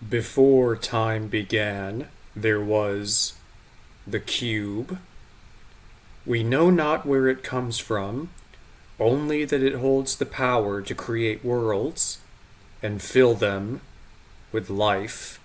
Before time began, there was the cube. We know not where it comes from, only that it holds the power to create worlds and fill them with life.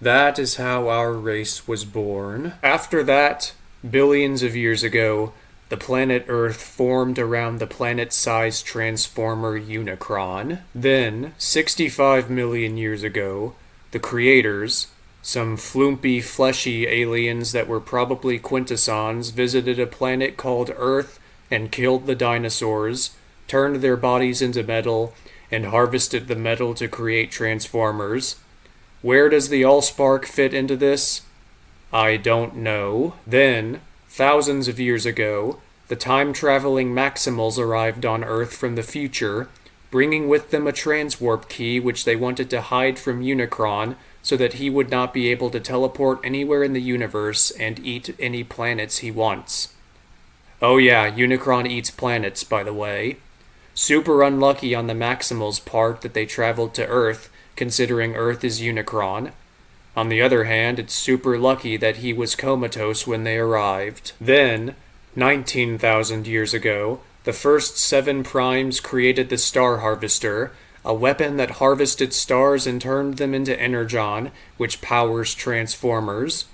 That is how our race was born. After that, billions of years ago, the planet Earth formed around the planet-sized transformer Unicron. Then, 65 million years ago, the creators, some flumpy, fleshy aliens that were probably quintessons, visited a planet called Earth and killed the dinosaurs, turned their bodies into metal, and harvested the metal to create transformers. Where does the Allspark fit into this? I don't know. Then, thousands of years ago, the time-traveling Maximals arrived on Earth from the future, bringing with them a transwarp key which they wanted to hide from Unicron so that he would not be able to teleport anywhere in the universe and eat any planets he wants. Oh yeah, Unicron eats planets, by the way. Super unlucky on the Maximals' part that they traveled to Earth, considering Earth is Unicron. On the other hand, it's super lucky that he was comatose when they arrived. Then, 19,000 years ago, the first 7 primes created the Star Harvester, a weapon that harvested stars and turned them into energon, which powers transformers.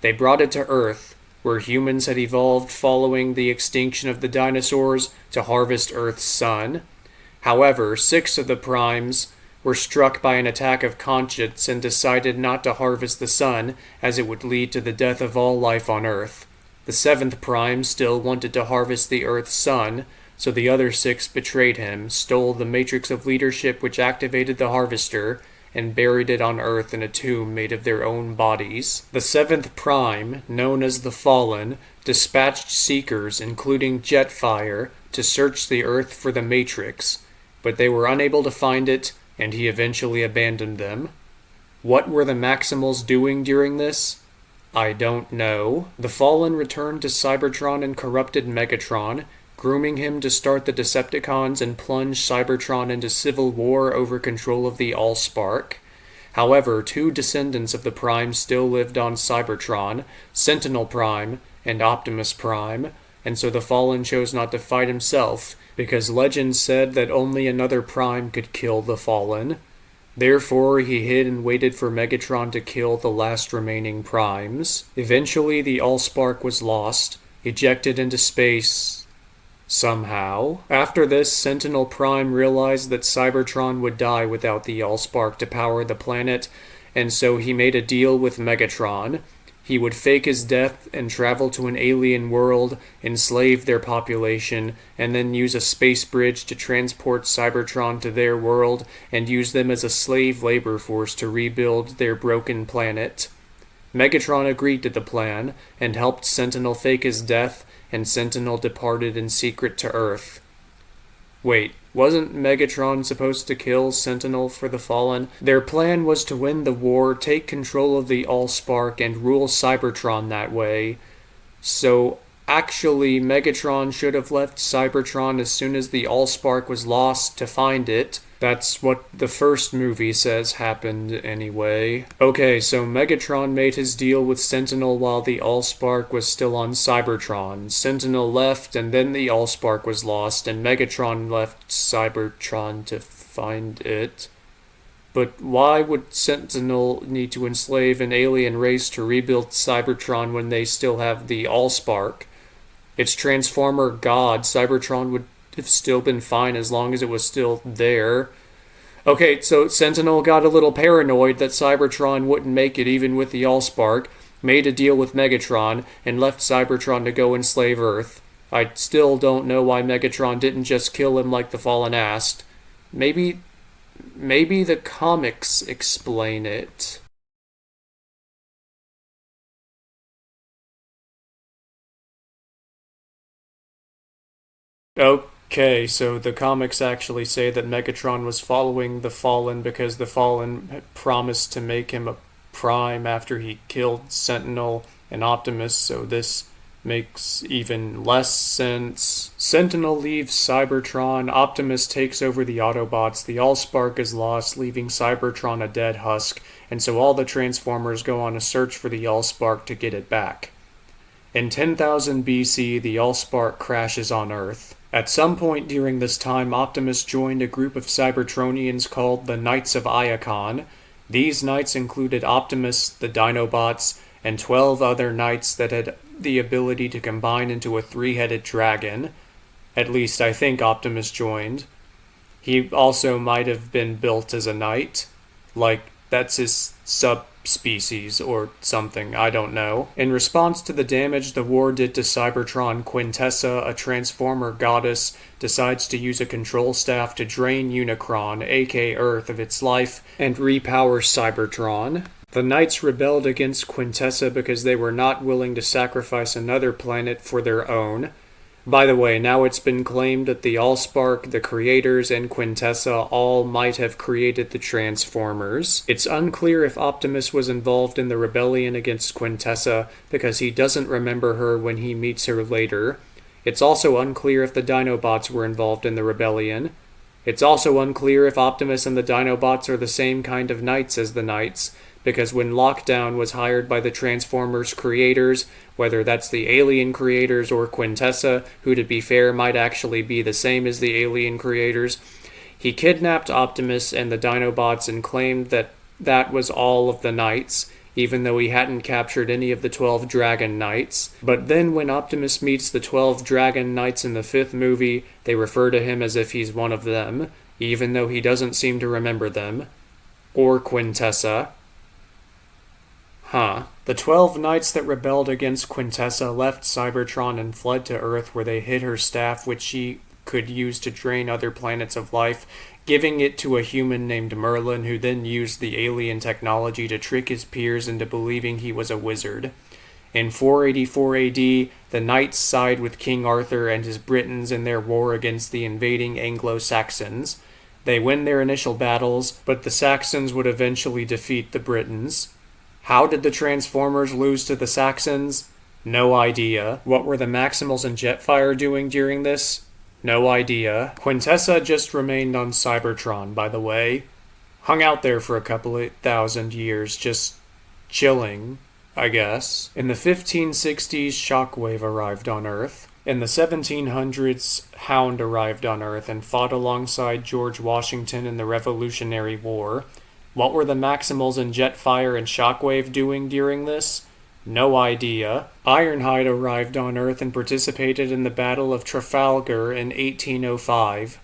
They brought it to Earth, where humans had evolved following the extinction of the dinosaurs to harvest Earth's sun. However, 6 of the primes were struck by an attack of conscience and decided not to harvest the sun, as it would lead to the death of all life on Earth. The 7th prime still wanted to harvest the Earth's sun, so the other 6 betrayed him, stole the matrix of leadership which activated the harvester, and buried it on Earth in a tomb made of their own bodies. The 7th prime, known as the Fallen, dispatched seekers, including Jetfire, to search the Earth for the matrix, but they were unable to find it, and he eventually abandoned them. What were the Maximals doing during this? I don't know. The Fallen returned to Cybertron and corrupted Megatron, grooming him to start the Decepticons and plunge Cybertron into civil war over control of the Allspark. However, 2 descendants of the Prime still lived on Cybertron, Sentinel Prime and Optimus Prime, and so the Fallen chose not to fight himself, because legend said that only another Prime could kill the Fallen. Therefore, he hid and waited for Megatron to kill the last remaining Primes. Eventually, the Allspark was lost, ejected into space, somehow. After this, Sentinel Prime realized that Cybertron would die without the Allspark to power the planet, and so he made a deal with Megatron. He would fake his death and travel to an alien world, enslave their population, and then use a space bridge to transport Cybertron to their world and use them as a slave labor force to rebuild their broken planet. Megatron agreed to the plan and helped Sentinel fake his death, and Sentinel departed in secret to Earth. Wait, wasn't Megatron supposed to kill Sentinel for the Fallen? Their plan was to win the war, take control of the Allspark, and rule Cybertron that way. So, actually, Megatron should have left Cybertron as soon as the Allspark was lost to find it. That's what the first movie says happened anyway. Okay, so Megatron made his deal with Sentinel while the Allspark was still on Cybertron. Sentinel left, and then the Allspark was lost, and Megatron left Cybertron to find it. But why would Sentinel need to enslave an alien race to rebuild Cybertron when they still have the Allspark? It's Transformer God. Cybertron would have still been fine as long as it was still there. Okay, so Sentinel got a little paranoid that Cybertron wouldn't make it even with the Allspark, made a deal with Megatron, and left Cybertron to go enslave Earth. I still don't know why Megatron didn't just kill him like the Fallen asked. Maybe the comics explain it. Okay, so the comics actually say that Megatron was following the Fallen because the Fallen had promised to make him a Prime after he killed Sentinel and Optimus, so this makes even less sense. Sentinel leaves Cybertron, Optimus takes over the Autobots, the Allspark is lost, leaving Cybertron a dead husk, and so all the Transformers go on a search for the Allspark to get it back. In 10,000 BC, the Allspark crashes on Earth. At some point during this time, Optimus joined a group of Cybertronians called the Knights of Iacon. These knights included Optimus, the Dinobots, and 12 other knights that had the ability to combine into a three-headed dragon. At least I think Optimus joined. He also might have been built as a knight. Like, that's his subspecies or something, I don't know. In response to the damage the war did to Cybertron, Quintessa, a Transformer goddess, decides to use a control staff to drain Unicron, aka Earth, of its life and repower Cybertron. The Knights rebelled against Quintessa because they were not willing to sacrifice another planet for their own. By the way, now it's been claimed that the Allspark, the creators, and Quintessa all might have created the Transformers. It's unclear if Optimus was involved in the rebellion against Quintessa because he doesn't remember her when he meets her later. It's also unclear if the Dinobots were involved in the rebellion. It's also unclear if Optimus and the Dinobots are the same kind of knights as the Knights, because when Lockdown was hired by the Transformers creators, whether that's the alien creators or Quintessa, who to be fair might actually be the same as the alien creators, he kidnapped Optimus and the Dinobots and claimed that that was all of the Knights, even though he hadn't captured any of the 12 Dragon Knights. But then when Optimus meets the 12 Dragon Knights in the 5th movie, they refer to him as if he's one of them, even though he doesn't seem to remember them. Or Quintessa. The 12 knights that rebelled against Quintessa left Cybertron and fled to Earth, where they hid her staff, which she could use to drain other planets of life, giving it to a human named Merlin, who then used the alien technology to trick his peers into believing he was a wizard. In 484 AD, the knights side with King Arthur and his Britons in their war against the invading Anglo-Saxons. They win their initial battles, but the Saxons would eventually defeat the Britons. How did the Transformers lose to the Saxons? No idea. What were the Maximals and Jetfire doing during this? No idea. Quintessa just remained on Cybertron, by the way. Hung out there for a couple of thousand years, just chilling, I guess. In the 1560s, Shockwave arrived on Earth. In the 1700s, Hound arrived on Earth and fought alongside George Washington in the Revolutionary War. What were the Maximals and Jetfire and Shockwave doing during this? No idea. Ironhide arrived on Earth and participated in the Battle of Trafalgar in 1805.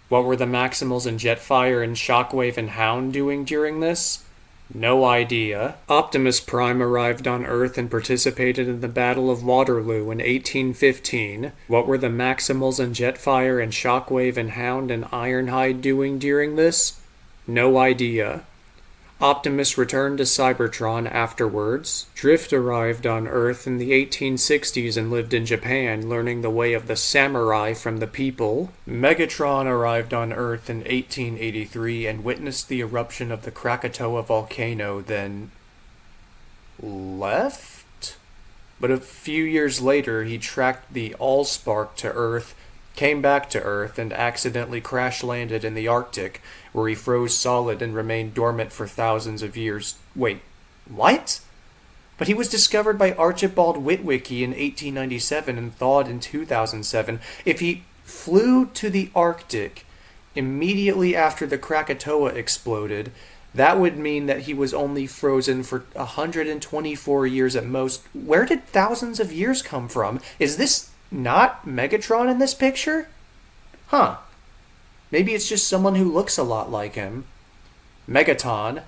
What were the Maximals and Jetfire and Shockwave and Hound doing during this? No idea. Optimus Prime arrived on Earth and participated in the Battle of Waterloo in 1815. What were the Maximals and Jetfire and Shockwave and Hound and Ironhide doing during this? No idea. Optimus returned to Cybertron afterwards. Drift arrived on Earth in the 1860s and lived in Japan, learning the way of the samurai from the people. Megatron arrived on Earth in 1883 and witnessed the eruption of the Krakatoa volcano, then left? But a few years later, he tracked the Allspark to Earth, came back to Earth, and accidentally crash-landed in the Arctic, where he froze solid and remained dormant for thousands of years. Wait, what? But he was discovered by Archibald Witwicky in 1897 and thawed in 2007. If he flew to the Arctic immediately after the Krakatoa exploded, that would mean that he was only frozen for 124 years at most. Where did thousands of years come from? Is this not Megatron in this picture? Maybe it's just someone who looks a lot like him. Megaton.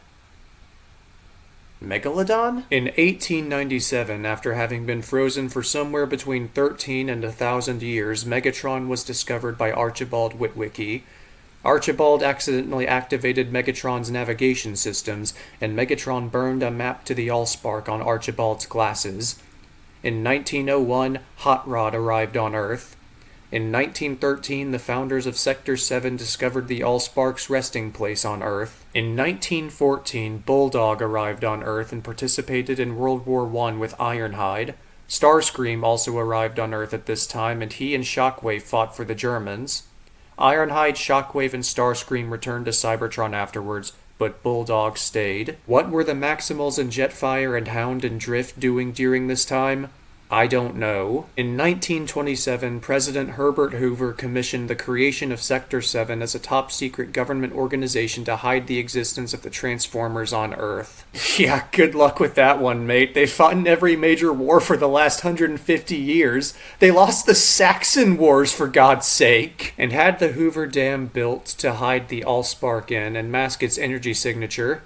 Megalodon? In 1897, after having been frozen for somewhere between 13 and 1,000 years, Megatron was discovered by Archibald Witwicky. Archibald accidentally activated Megatron's navigation systems, and Megatron burned a map to the Allspark on Archibald's glasses. In 1901, Hot Rod arrived on Earth. In 1913, the founders of Sector 7 discovered the Allspark's resting place on Earth. In 1914, Bulldog arrived on Earth and participated in World War I with Ironhide. Starscream also arrived on Earth at this time, and he and Shockwave fought for the Germans. Ironhide, Shockwave, and Starscream returned to Cybertron afterwards, but Bulldog stayed. What were the Maximals and Jetfire and Hound and Drift doing during this time? I don't know. In 1927, President Herbert Hoover commissioned the creation of Sector 7 as a top-secret government organization to hide the existence of the Transformers on Earth. Yeah, good luck with that one, mate. They fought in every major war for the last 150 years. They lost the Saxon Wars, for God's sake, and had the Hoover Dam built to hide the Allspark in and mask its energy signature.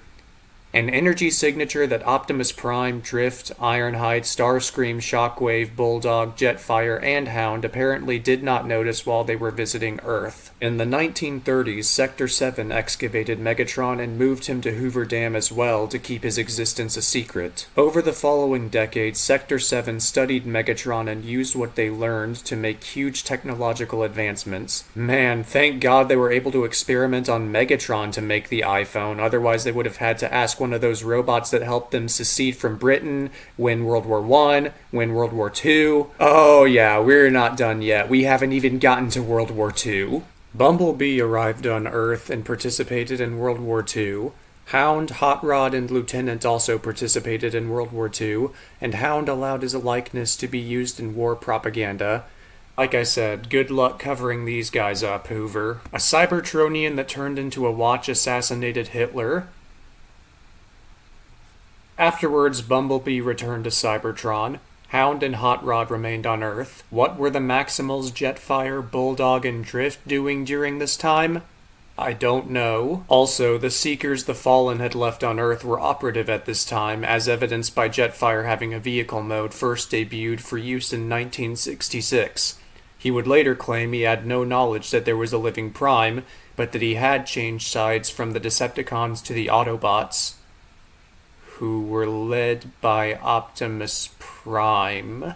An energy signature that Optimus Prime, Drift, Ironhide, Starscream, Shockwave, Bulldog, Jetfire, and Hound apparently did not notice while they were visiting Earth. In the 1930s, Sector 7 excavated Megatron and moved him to Hoover Dam as well to keep his existence a secret. Over the following decades, Sector 7 studied Megatron and used what they learned to make huge technological advancements. Man, thank God they were able to experiment on Megatron to make the iPhone, otherwise they would have had to ask one of those robots that helped them secede from Britain, win World War I, win World War II. Oh yeah, we're not done yet. We haven't even gotten to World War II. Bumblebee arrived on Earth and participated in World War II. Hound, Hot Rod, and Lieutenant also participated in World War II, and Hound allowed his likeness to be used in war propaganda. Like I said, good luck covering these guys up, Hoover. A Cybertronian that turned into a watch assassinated Hitler. Afterwards, Bumblebee returned to Cybertron. Hound and Hot Rod remained on Earth. What were the Maximals, Jetfire, Bulldog, and Drift doing during this time? I don't know. Also, the Seekers the Fallen had left on Earth were operative at this time, as evidenced by Jetfire having a vehicle mode first debuted for use in 1966. He would later claim he had no knowledge that there was a living Prime, but that he had changed sides from the Decepticons to the Autobots, who were led by Optimus Prime.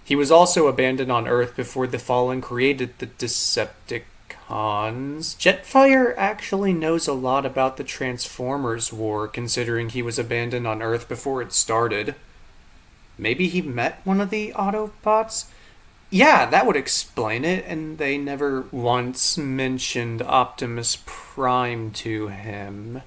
He was also abandoned on Earth before the Fallen created the Decepticons. Jetfire actually knows a lot about the Transformers War, considering he was abandoned on Earth before it started. Maybe he met one of the Autobots? Yeah, that would explain it, and they never once mentioned Optimus Prime to him.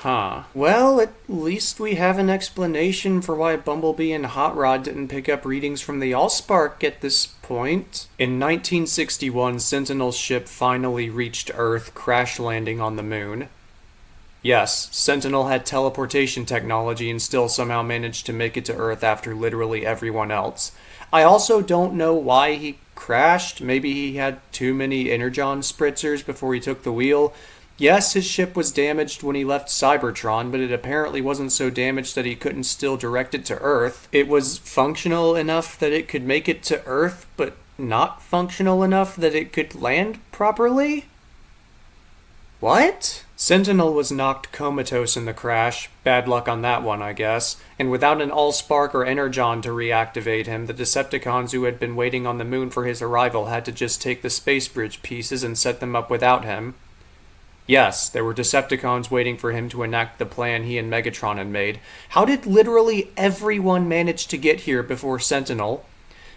Huh. Well, at least we have an explanation for why Bumblebee and Hot Rod didn't pick up readings from the Allspark at this point. In 1961, Sentinel's ship finally reached Earth, crash landing on the moon. Yes, Sentinel had teleportation technology and still somehow managed to make it to Earth after literally everyone else. I also don't know why he crashed. Maybe he had too many Energon spritzers before he took the wheel. Yes, his ship was damaged when he left Cybertron, but it apparently wasn't so damaged that he couldn't still direct it to Earth. It was functional enough that it could make it to Earth, but not functional enough that it could land properly? What? Sentinel was knocked comatose in the crash. Bad luck on that one, I guess. And without an Allspark or Energon to reactivate him, the Decepticons who had been waiting on the moon for his arrival had to just take the space bridge pieces and set them up without him. Yes, there were Decepticons waiting for him to enact the plan he and Megatron had made. How did literally everyone manage to get here before Sentinel?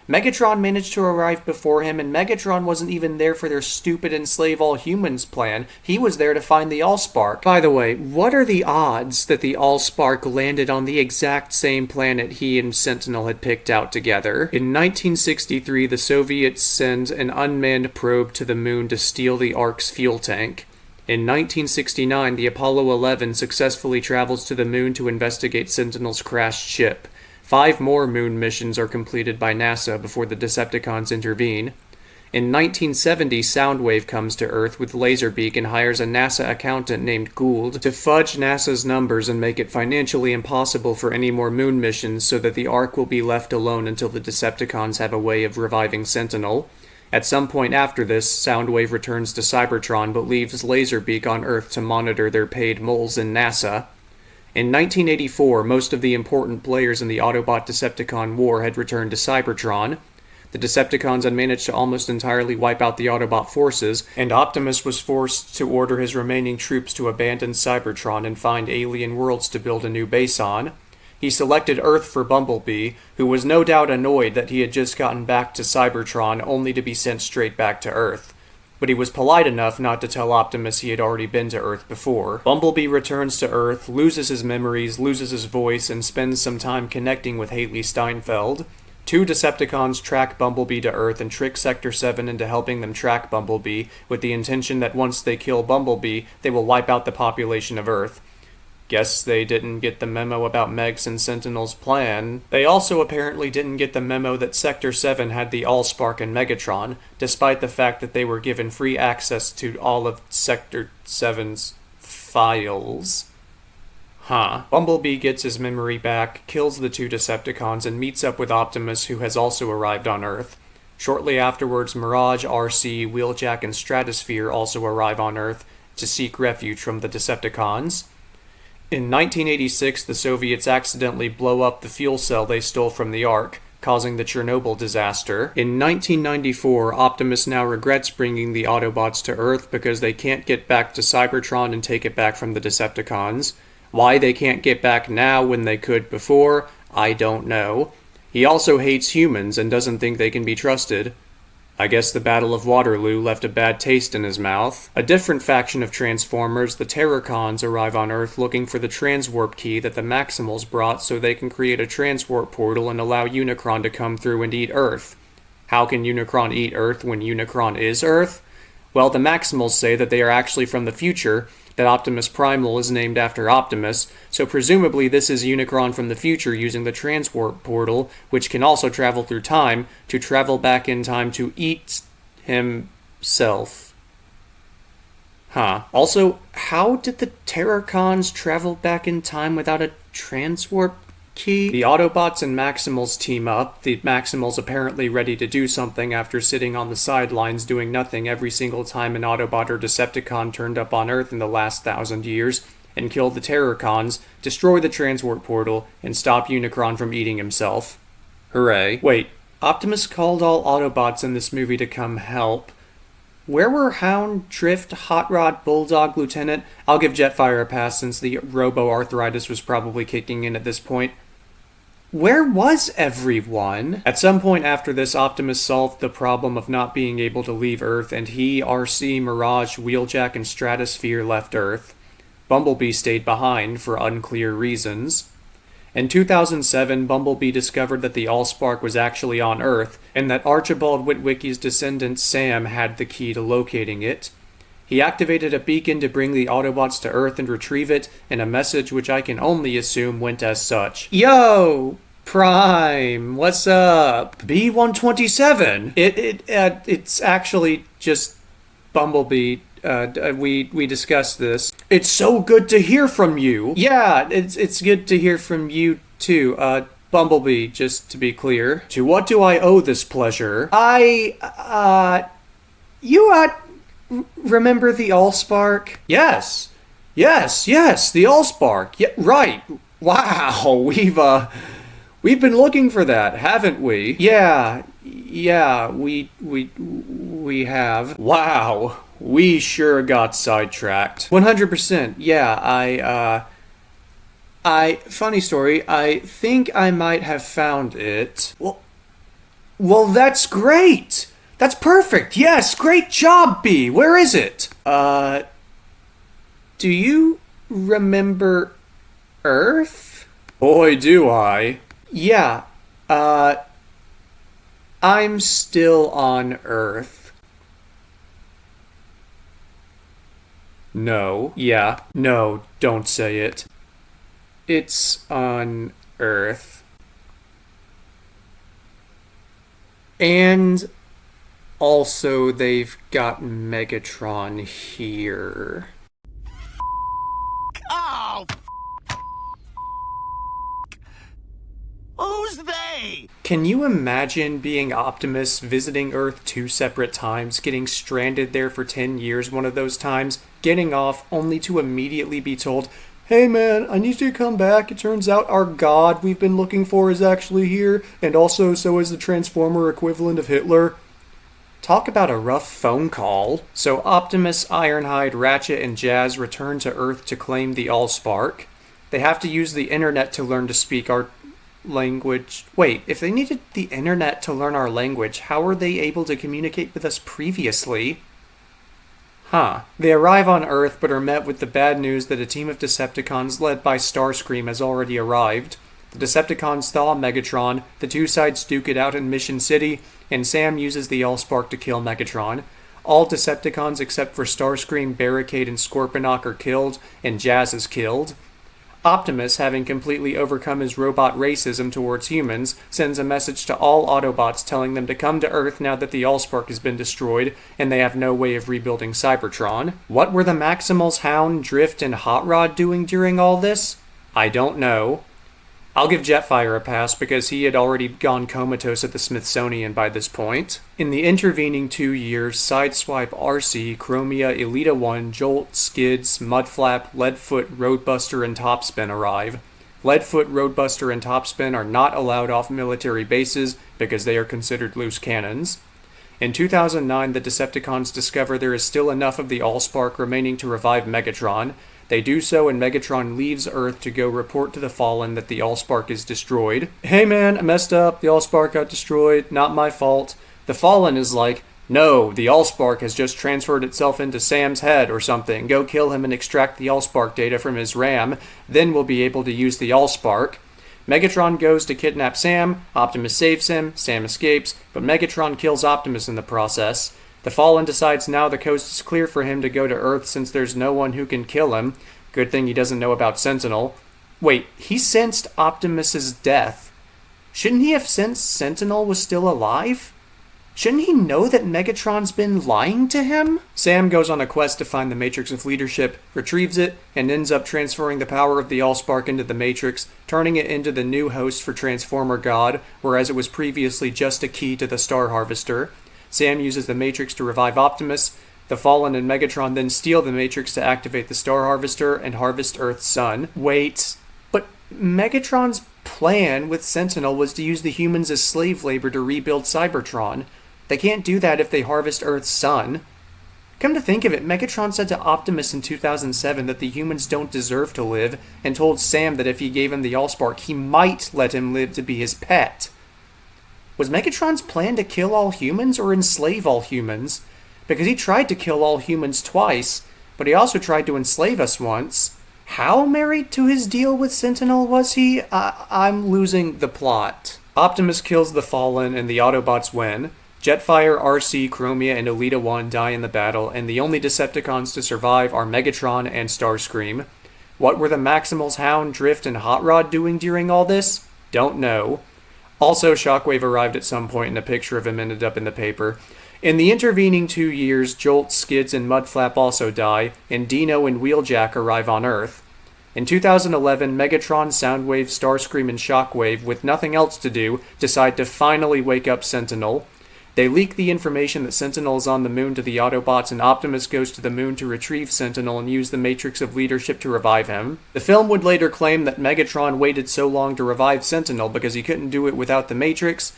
Megatron managed to arrive before him, and Megatron wasn't even there for their stupid enslave all humans plan. He was there to find the Allspark. By the way, what are the odds that the Allspark landed on the exact same planet he and Sentinel had picked out together? In 1963, the Soviets sent an unmanned probe to the moon to steal the Ark's fuel tank. In 1969, the Apollo 11 successfully travels to the moon to investigate Sentinel's crashed ship. 5 more moon missions are completed by NASA before the Decepticons intervene. In 1970, Soundwave comes to Earth with Laserbeak and hires a NASA accountant named Gould to fudge NASA's numbers and make it financially impossible for any more moon missions so that the Ark will be left alone until the Decepticons have a way of reviving Sentinel. At some point after this, Soundwave returns to Cybertron but leaves Laserbeak on Earth to monitor their paid moles in NASA. In 1984, most of the important players in the Autobot-Decepticon war had returned to Cybertron. The Decepticons had managed to almost entirely wipe out the Autobot forces, and Optimus was forced to order his remaining troops to abandon Cybertron and find alien worlds to build a new base on. He selected Earth for Bumblebee, who was no doubt annoyed that he had just gotten back to Cybertron only to be sent straight back to Earth. But he was polite enough not to tell Optimus he had already been to Earth before. Bumblebee returns to Earth, loses his memories, loses his voice, and spends some time connecting with Haley Steinfeld. 2 Decepticons track Bumblebee to Earth and trick Sector 7 into helping them track Bumblebee, with the intention that once they kill Bumblebee, they will wipe out the population of Earth. Guess they didn't get the memo about Meg's and Sentinel's plan. They also apparently didn't get the memo that Sector 7 had the Allspark and Megatron, despite the fact that they were given free access to all of Sector 7's files. Bumblebee gets his memory back, kills the 2 Decepticons, and meets up with Optimus, who has also arrived on Earth. Shortly afterwards, Mirage, RC, Wheeljack, and Stratosphere also arrive on Earth to seek refuge from the Decepticons. In 1986, the Soviets accidentally blow up the fuel cell they stole from the Ark, causing the Chernobyl disaster. In 1994, Optimus now regrets bringing the Autobots to Earth because they can't get back to Cybertron and take it back from the Decepticons. Why they can't get back now when they could before, I don't know. He also hates humans and doesn't think they can be trusted. I guess the Battle of Waterloo left a bad taste in his mouth. A different faction of Transformers, the Terrorcons, arrive on Earth looking for the transwarp key that the Maximals brought so they can create a transwarp portal and allow Unicron to come through and eat Earth. How can Unicron eat Earth when Unicron is Earth? Well, the Maximals say that they are actually from the future, that Optimus Primal is named after Optimus, so presumably this is Unicron from the future using the transwarp portal, which can also travel through time, to travel back in time to eat himself. Also, how did the Terrorcons travel back in time without a transwarp key? The Autobots and Maximals team up, the Maximals apparently ready to do something after sitting on the sidelines doing nothing every single time an Autobot or Decepticon turned up on Earth in the last 1,000 years, and kill the Terrorcons, destroy the transwarp portal, and stop Unicron from eating himself. Hooray. Wait, Optimus called all Autobots in this movie to come help. Where were Hound, Drift, Hot Rod, Bulldog, Lieutenant? I'll give Jetfire a pass since the robo-arthritis was probably kicking in at this point. Where was everyone? At some point after this, Optimus solved the problem of not being able to leave Earth, and he, RC, Mirage, Wheeljack, and Stratosphere left Earth. Bumblebee stayed behind for unclear reasons. In 2007, Bumblebee discovered that the Allspark was actually on Earth, and that Archibald Witwicky's descendant Sam had the key to locating it. He activated a beacon to bring the Autobots to Earth and retrieve it, and a message which I can only assume went as such. Yo! Prime, what's up? B-127? It's actually just Bumblebee. We discussed this. It's so good to hear from you. Yeah, it's good to hear from you too. Bumblebee, just to be clear. To what do I owe this pleasure? Remember the Allspark? Yes, the Allspark. Yeah, right. Wow, we've been looking for that, haven't we? Yeah, we have. Wow, we sure got sidetracked. 100%. Yeah, funny story. I think I might have found it. Well, that's great. That's perfect. Yes, great job, B. Where is it? Do you remember Earth? Boy, do I. Yeah, I'm still on Earth. No. Yeah. No, don't say it. It's on Earth. And also, they've got Megatron here. Oh! Who's they? Can you imagine being Optimus, visiting Earth 2 separate times, getting stranded there for 10 years one of those times, getting off only to immediately be told, "Hey man, I need you to come back. It turns out our god we've been looking for is actually here, and also so is the Transformer equivalent of Hitler." Talk about a rough phone call. So Optimus, Ironhide, Ratchet, and Jazz return to Earth to claim the Allspark. They have to use the internet to learn to speak our language. Wait, if they needed the internet to learn our language, how were they able to communicate with us previously? They arrive on Earth but are met with the bad news that a team of Decepticons led by Starscream has already arrived. The Decepticons thaw Megatron, the two sides duke it out in Mission City, and Sam uses the Allspark to kill Megatron. All Decepticons except for Starscream, Barricade, and Scorponok are killed, and Jazz is killed. Optimus, having completely overcome his robot racism towards humans, sends a message to all Autobots telling them to come to Earth now that the Allspark has been destroyed, and they have no way of rebuilding Cybertron. What were the Maximals, Hound, Drift, and Hot Rod doing during all this? I don't know. I'll give Jetfire a pass because he had already gone comatose at the Smithsonian by this point. In the intervening 2 years, Sideswipe, RC, Chromia, Elita 1, Jolt, Skids, Mudflap, Leadfoot, Roadbuster, and Topspin arrive. Leadfoot, Roadbuster, and Topspin are not allowed off military bases because they are considered loose cannons. In 2009, the Decepticons discover there is still enough of the Allspark remaining to revive Megatron. They do so, and Megatron leaves Earth to go report to the Fallen that the Allspark is destroyed. Hey man, I messed up, the Allspark got destroyed, not my fault. The Fallen is like, no, the Allspark has just transferred itself into Sam's head or something. Go kill him and extract the Allspark data from his RAM, then we'll be able to use the Allspark. Megatron goes to kidnap Sam, Optimus saves him, Sam escapes, but Megatron kills Optimus in the process. The Fallen decides now the coast is clear for him to go to Earth since there's no one who can kill him. Good thing he doesn't know about Sentinel. Wait, he sensed Optimus's death. Shouldn't he have sensed Sentinel was still alive? Shouldn't he know that Megatron's been lying to him? Sam goes on a quest to find the Matrix of Leadership, retrieves it, and ends up transferring the power of the Allspark into the Matrix, turning it into the new host for Transformer God, whereas it was previously just a key to the Star Harvester. Sam uses the Matrix to revive Optimus. The Fallen and Megatron then steal the Matrix to activate the Star Harvester and harvest Earth's sun. Wait, but Megatron's plan with Sentinel was to use the humans as slave labor to rebuild Cybertron. They can't do that if they harvest Earth's sun. Come to think of it, Megatron said to Optimus in 2007 that the humans don't deserve to live, and told Sam that if he gave him the Allspark, he might let him live to be his pet. Was Megatron's plan to kill all humans or enslave all humans? Because he tried to kill all humans twice, but he also tried to enslave us once. How married to his deal with Sentinel was he? I'm losing the plot. Optimus kills the Fallen and the Autobots win. Jetfire, RC, Chromia, and Elita 1 die in the battle, and the only Decepticons to survive are Megatron and Starscream. What were the Maximals, Hound, Drift, and Hot Rod doing during all this? Don't know. Also, Shockwave arrived at some point and a picture of him ended up in the paper. In the intervening 2 years, Jolt, Skids, and Mudflap also die, and Dino and Wheeljack arrive on Earth. In 2011, Megatron, Soundwave, Starscream, and Shockwave, with nothing else to do, decide to finally wake up Sentinel. They leak the information that Sentinel is on the moon to the Autobots, and Optimus goes to the moon to retrieve Sentinel and use the Matrix of Leadership to revive him. The film would later claim that Megatron waited so long to revive Sentinel because he couldn't do it without the Matrix,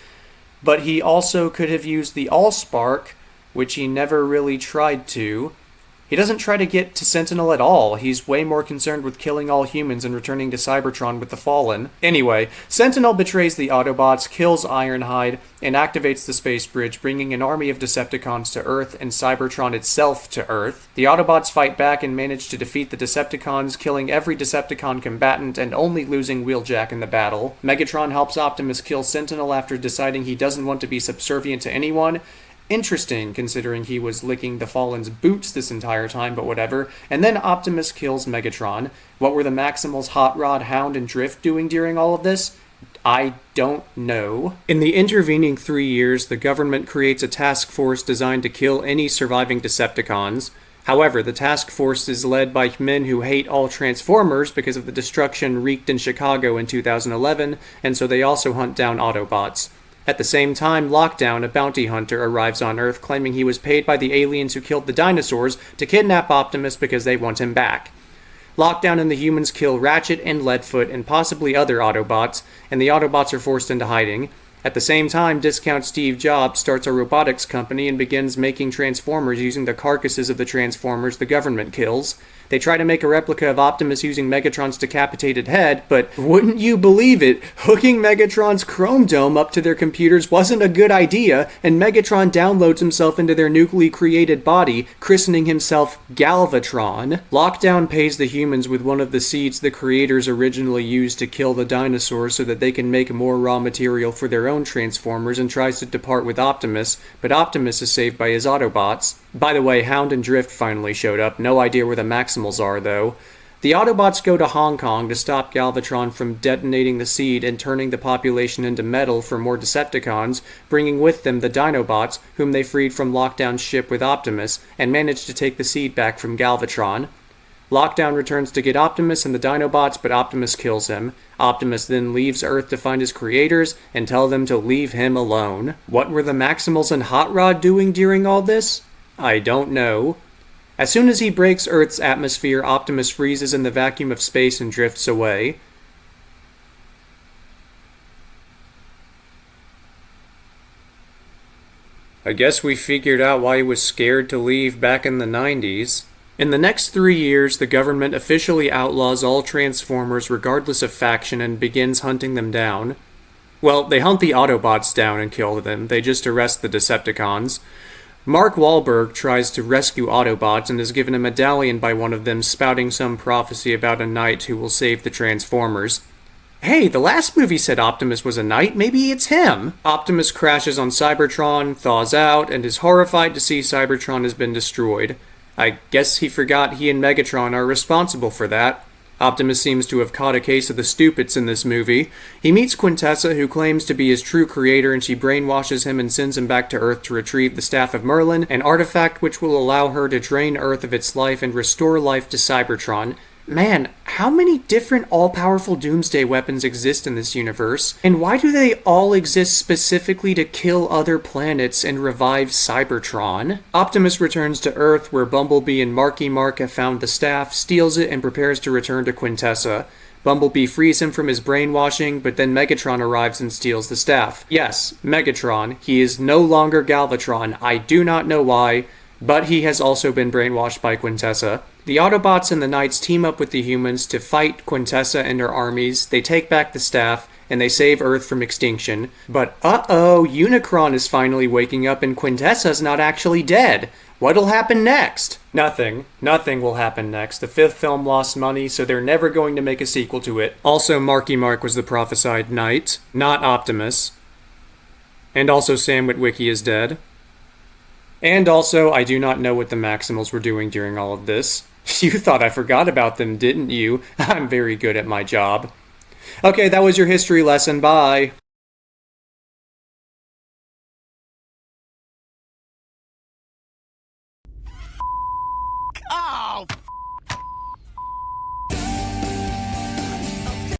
but he also could have used the Allspark, which he never really tried to. He doesn't try to get to Sentinel at all. He's way more concerned with killing all humans and returning to Cybertron with the Fallen. Anyway, Sentinel betrays the Autobots, kills Ironhide, and activates the space bridge, bringing an army of Decepticons to Earth and Cybertron itself to Earth. The Autobots fight back and manage to defeat the Decepticons, killing every Decepticon combatant and only losing Wheeljack in the battle. Megatron helps Optimus kill Sentinel after deciding he doesn't want to be subservient to anyone. Interesting, considering he was licking the Fallen's boots this entire time, but whatever. And then Optimus kills Megatron. What were the Maximals, Hot Rod, Hound, and Drift doing during all of this? I don't know. In the intervening 3 years, the government creates a task force designed to kill any surviving Decepticons. However, the task force is led by men who hate all Transformers because of the destruction wreaked in Chicago in 2011, and so they also hunt down Autobots. At the same time, Lockdown, a bounty hunter, arrives on Earth claiming he was paid by the aliens who killed the dinosaurs to kidnap Optimus because they want him back. Lockdown and the humans kill Ratchet and Leadfoot and possibly other Autobots, and the Autobots are forced into hiding. At the same time, discount Steve Jobs starts a robotics company and begins making Transformers using the carcasses of the Transformers the government kills. They try to make a replica of Optimus using Megatron's decapitated head, but wouldn't you believe it, hooking Megatron's chrome dome up to their computers wasn't a good idea, and Megatron downloads himself into their nuclearly created body, christening himself Galvatron. Lockdown pays the humans with one of the seeds the creators originally used to kill the dinosaurs so that they can make more raw material for their own Transformers, and tries to depart with Optimus, but Optimus is saved by his Autobots. By the way, Hound and Drift finally showed up, no idea where the Maximals are though. The Autobots go to Hong Kong to stop Galvatron from detonating the seed and turning the population into metal for more Decepticons, bringing with them the Dinobots, whom they freed from Lockdown's ship with Optimus, and managed to take the seed back from Galvatron. Lockdown returns to get Optimus and the Dinobots, but Optimus kills him. Optimus then leaves Earth to find his creators and tell them to leave him alone. What were the Maximals and Hot Rod doing during all this? I don't know. As soon as he breaks Earth's atmosphere, Optimus freezes in the vacuum of space and drifts away. I guess we figured out why he was scared to leave back in the 90s. In the next 3 years, the government officially outlaws all Transformers regardless of faction and begins hunting them down. Well, they hunt the Autobots down and kill them, they just arrest the Decepticons. Mark Wahlberg tries to rescue Autobots and is given a medallion by one of them spouting some prophecy about a knight who will save the Transformers. Hey, the last movie said Optimus was a knight, maybe it's him! Optimus crashes on Cybertron, thaws out, and is horrified to see Cybertron has been destroyed. I guess he forgot he and Megatron are responsible for that. Optimus seems to have caught a case of the stupids in this movie. He meets Quintessa, who claims to be his true creator, and she brainwashes him and sends him back to Earth to retrieve the Staff of Merlin, an artifact which will allow her to drain Earth of its life and restore life to Cybertron. Man, how many different all-powerful doomsday weapons exist in this universe? And why do they all exist specifically to kill other planets and revive Cybertron? Optimus returns to Earth, where Bumblebee and Marky Mark have found the staff, steals it, and prepares to return to Quintessa. Bumblebee frees him from his brainwashing, but then Megatron arrives and steals the staff. Yes, Megatron. He is no longer Galvatron. I do not know why, but he has also been brainwashed by Quintessa. The Autobots and the Knights team up with the humans to fight Quintessa and her armies, they take back the staff, and they save Earth from extinction. But uh-oh, Unicron is finally waking up and Quintessa's not actually dead. What'll happen next? Nothing. Nothing will happen next. The fifth film lost money, so they're never going to make a sequel to it. Also, Marky Mark was the prophesied knight, not Optimus. And also Sam Witwicky is dead. And also, I do not know what the Maximals were doing during all of this. You thought I forgot about them, didn't you? I'm very good at my job. Okay, that was your history lesson. Bye.